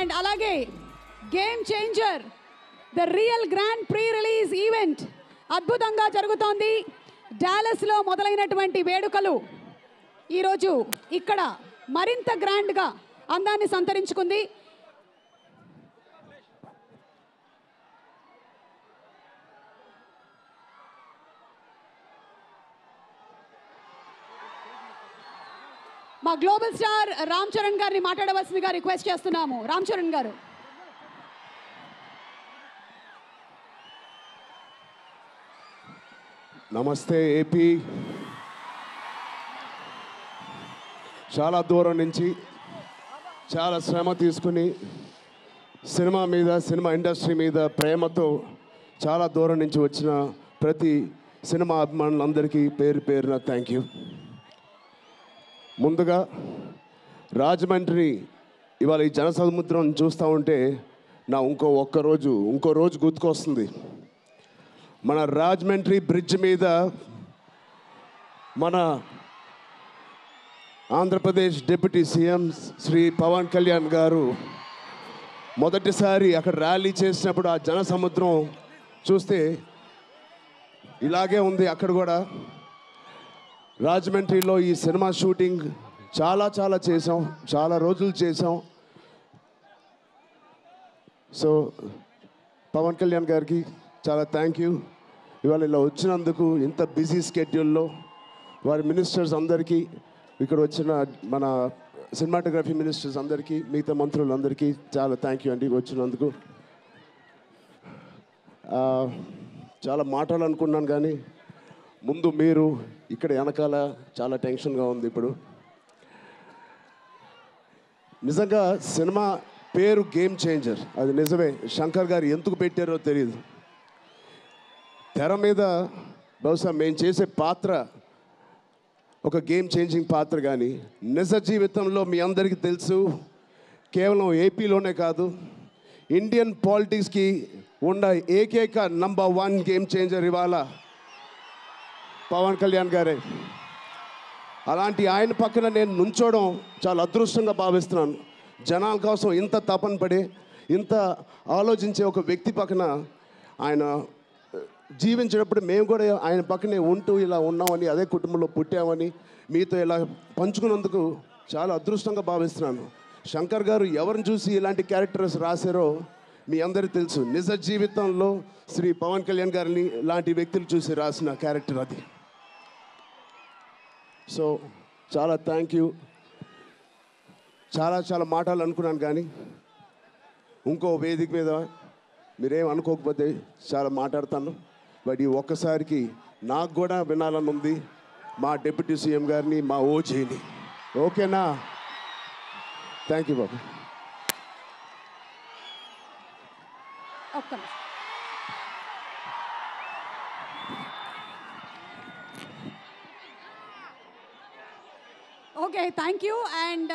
And అలాగే game changer the real grand pre release event అద్భుతంగా జరుగుతోంది. డాలస్లో మొదలైనటువంటి వేడుకలు ఈరోజు ఇక్కడ మరింత గ్రాండ్గా అందాన్ని సంతరించుకుంది. మా గ్లోబల్ స్టార్ రామ్ చరణ్ గారిని మాట్లాడవలసిందిగా రిక్వెస్ట్ చేస్తున్నాము. రామ్ చరణ్ గారు. నమస్తే ఏపీ. చాలా దూరం నుంచి చాలా శ్రమ తీసుకుని సినిమా ఇండస్ట్రీ మీద ప్రేమతో చాలా దూరం నుంచి వచ్చిన ప్రతి సినిమా అభిమానులందరికీ పేరు పేరున థ్యాంక్ యూ. ముందుగా రాజమండ్రి ఇవాళ ఈ జనసముద్రం చూస్తూ ఉంటే నా ఇంకో రోజు గుర్తుకొస్తుంది. మన రాజమండ్రి బ్రిడ్జ్ మీద మన ఆంధ్రప్రదేశ్ డిప్యూటీ సీఎం శ్రీ పవన్ కళ్యాణ్ గారు మొదటిసారి అక్కడ ర్యాలీ చేసినప్పుడు ఆ జనసముద్రం చూస్తే ఇలాగే ఉంది. అక్కడ కూడా రాజమండ్రిలో ఈ సినిమా షూటింగ్ చాలా చేసాం, చాలా రోజులు చేసాం. సో పవన్ కళ్యాణ్ గారికి చాలా థ్యాంక్ యూ. ఇవాళ ఇలా వచ్చినందుకు ఇంత బిజీ స్కెడ్యూల్లో వారి మినిస్టర్స్ అందరికీ, ఇక్కడ వచ్చిన మన సినిమాటోగ్రఫీ మినిస్టర్స్ అందరికీ, మిగతా మంత్రులందరికీ చాలా థ్యాంక్ యూ అండి వచ్చినందుకు. చాలా మాట్లాడాలనుకున్నాను కానీ ముందు మీరు ఇక్కడ వెనకాల చాలా టెన్షన్గా ఉంది. ఇప్పుడు నిజంగా సినిమా పేరు గేమ్ చేంజర్, అది నిజమే. శంకర్ గారు ఎందుకు పెట్టారో తెలియదు. తెర మీద బహుశా మేము చేసే పాత్ర ఒక గేమ్ చేంజింగ్ పాత్ర, కానీ నిజ జీవితంలో మీ అందరికీ తెలుసు కేవలం ఏపీలోనే కాదు ఇండియన్ పాలిటిక్స్కి ఉన్న ఏకైక నంబర్ 1 గేమ్ చేంజర్ ఇవాళ పవన్ కళ్యాణ్ గారే. అలాంటి ఆయన పక్కన నేను నుంచోవడం చాలా అదృష్టంగా భావిస్తున్నాను. జనాల కోసం ఇంత తపన పడే, ఇంత ఆలోచించే ఒక వ్యక్తి పక్కన ఆయన జీవించేటప్పుడు మేము కూడా ఆయన పక్కనే ఉంటూ ఇలా ఉన్నామని, అదే కుటుంబంలో పుట్టామని మీతో ఇలా పంచుకున్నందుకు చాలా అదృష్టంగా భావిస్తున్నాను. శంకర్ గారు ఎవరిని చూసి ఇలాంటి క్యారెక్టర్స్ రాశారో మీ అందరికీ తెలుసు. నిజ జీవితంలో శ్రీ పవన్ కళ్యాణ్ గారిని లాంటి వ్యక్తులు చూసి రాసిన క్యారెక్టర్ అది. సో చాలా థ్యాంక్ యూ. చాలా మాట్లాడాలనుకున్నాను కానీ ఇంకో వేదిక మీద మీరేం అనుకోకపోతే చాలా మాట్లాడతాను. బట్ ఈ ఒక్కసారికి నాకు కూడా వినాలని ఉంది మా డిప్యూటీ సీఎం గారిని, మా ఓజీని. ఓకేనా? Thank you Babu. Okay, thank you. And